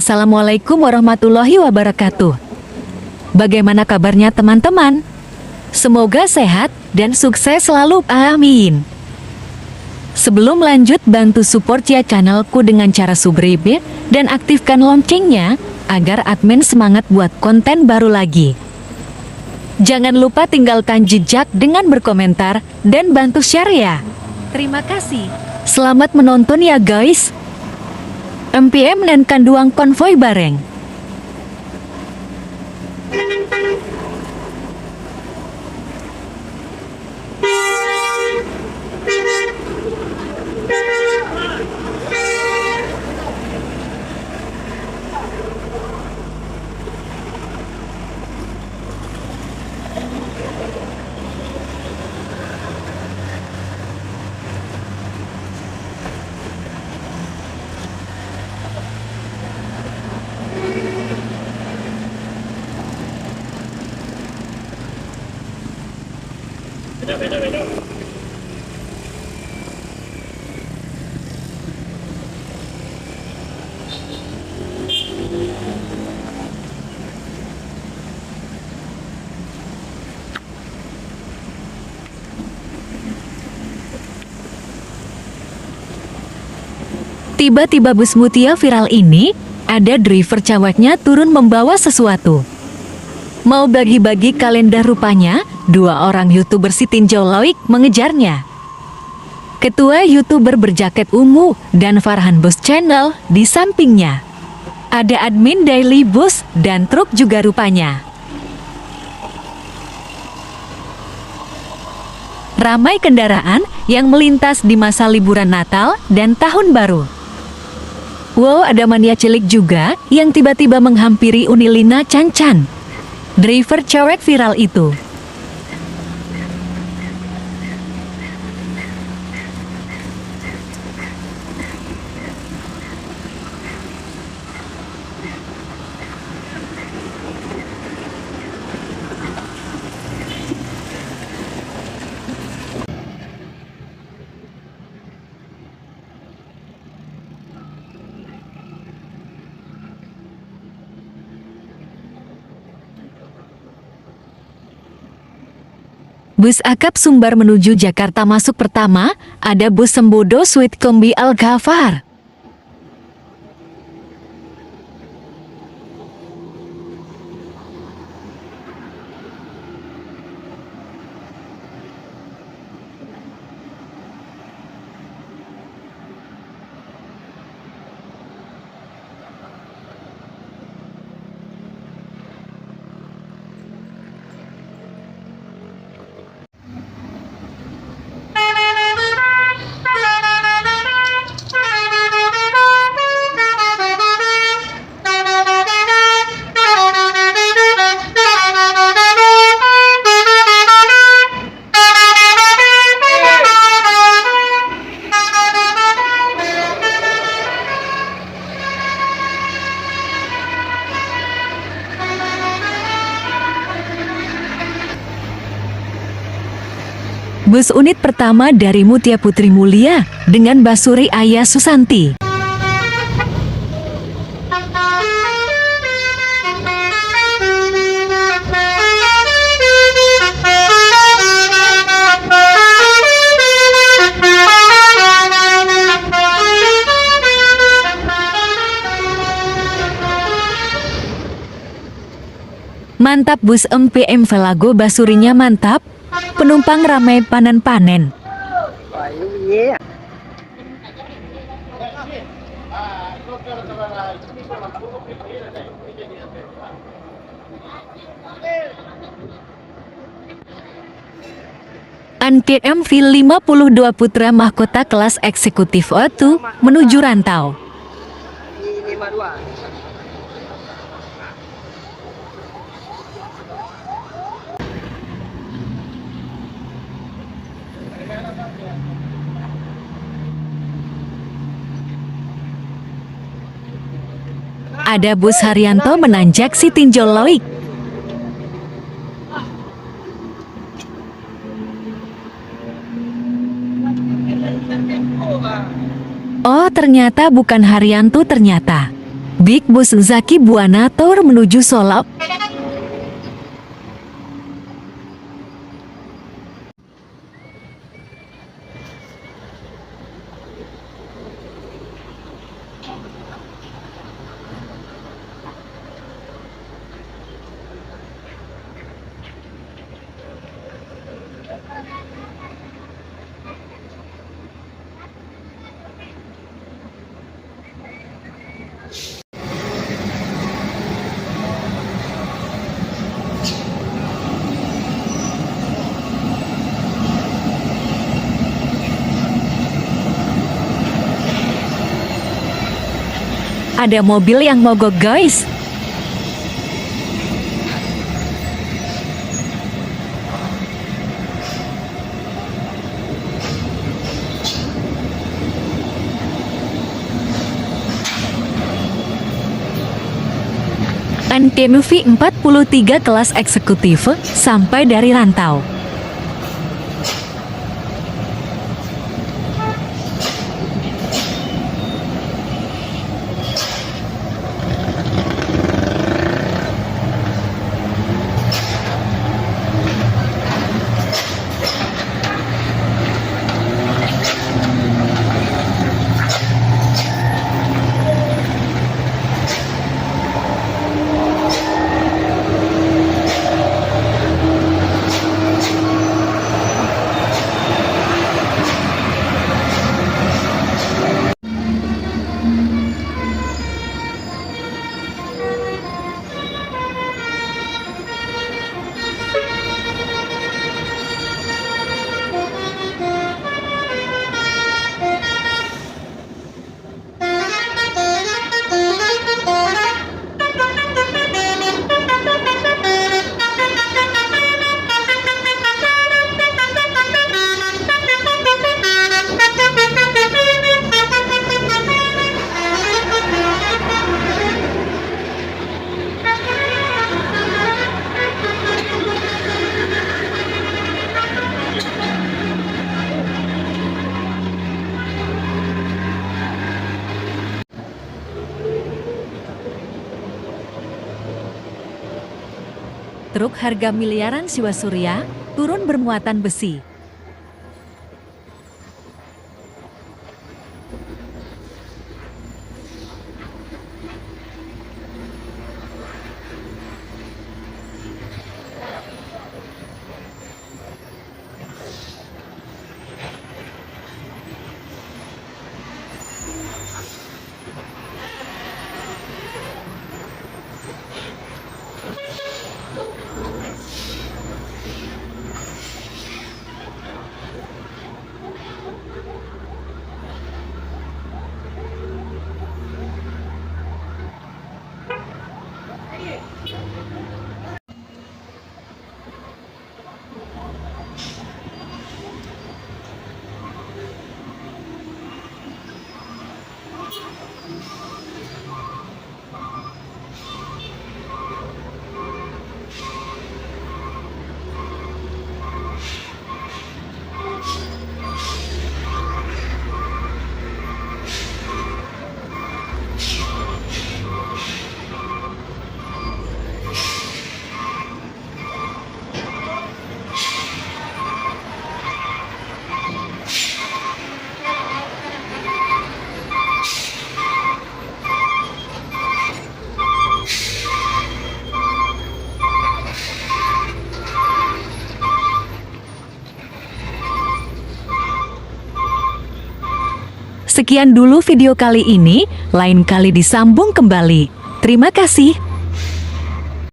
Assalamualaikum warahmatullahi wabarakatuh. Bagaimana kabarnya teman-teman? Semoga sehat dan sukses selalu, amin. Sebelum lanjut, bantu support ya channelku dengan cara subscribe dan aktifkan loncengnya agar admin semangat buat konten baru lagi. Jangan lupa tinggalkan jejak dengan berkomentar dan bantu share ya. Terima kasih. Selamat menonton ya guys. MPM dan Kanduang konvoy bareng. Tiba-tiba bus Mutia viral ini, ada driver caweknya turun membawa sesuatu. Mau bagi-bagi kalender rupanya, dua orang YouTuber si tinjau loik mengejarnya. Ketua YouTuber berjaket ungu dan Farhan Bus Channel di sampingnya. Ada admin Daily Bus dan truk juga rupanya. Ramai kendaraan yang melintas di masa liburan Natal dan Tahun Baru. Wow, ada mania cilik juga yang tiba-tiba menghampiri Unilina Cancan, driver cewek viral itu. Bus akap Sumbar menuju Jakarta masuk pertama, ada bus Sembodo Sweet Kombi Al-Ghafar. Bus unit pertama dari Mutia Putri Mulia dengan Basuri Ayah Susanti. Mantap bus MPM Velago, Basurinya mantap. Penumpang ramai panen-panen. MPM V52 Putra Mahkota kelas eksekutif O2 menuju rantau. Ada bus Haryanto menanjak si tinjau loik. Oh, ternyata bukan Haryanto ternyata. Big Bus Zaki Buana Tour menuju Solok. Ada mobil yang mogok, guys. NKMV 43 kelas eksekutif sampai dari Rantau. Truk harga miliaran Siwasurya turun bermuatan besi. Sekian dulu video kali ini, lain kali disambung kembali. Terima kasih.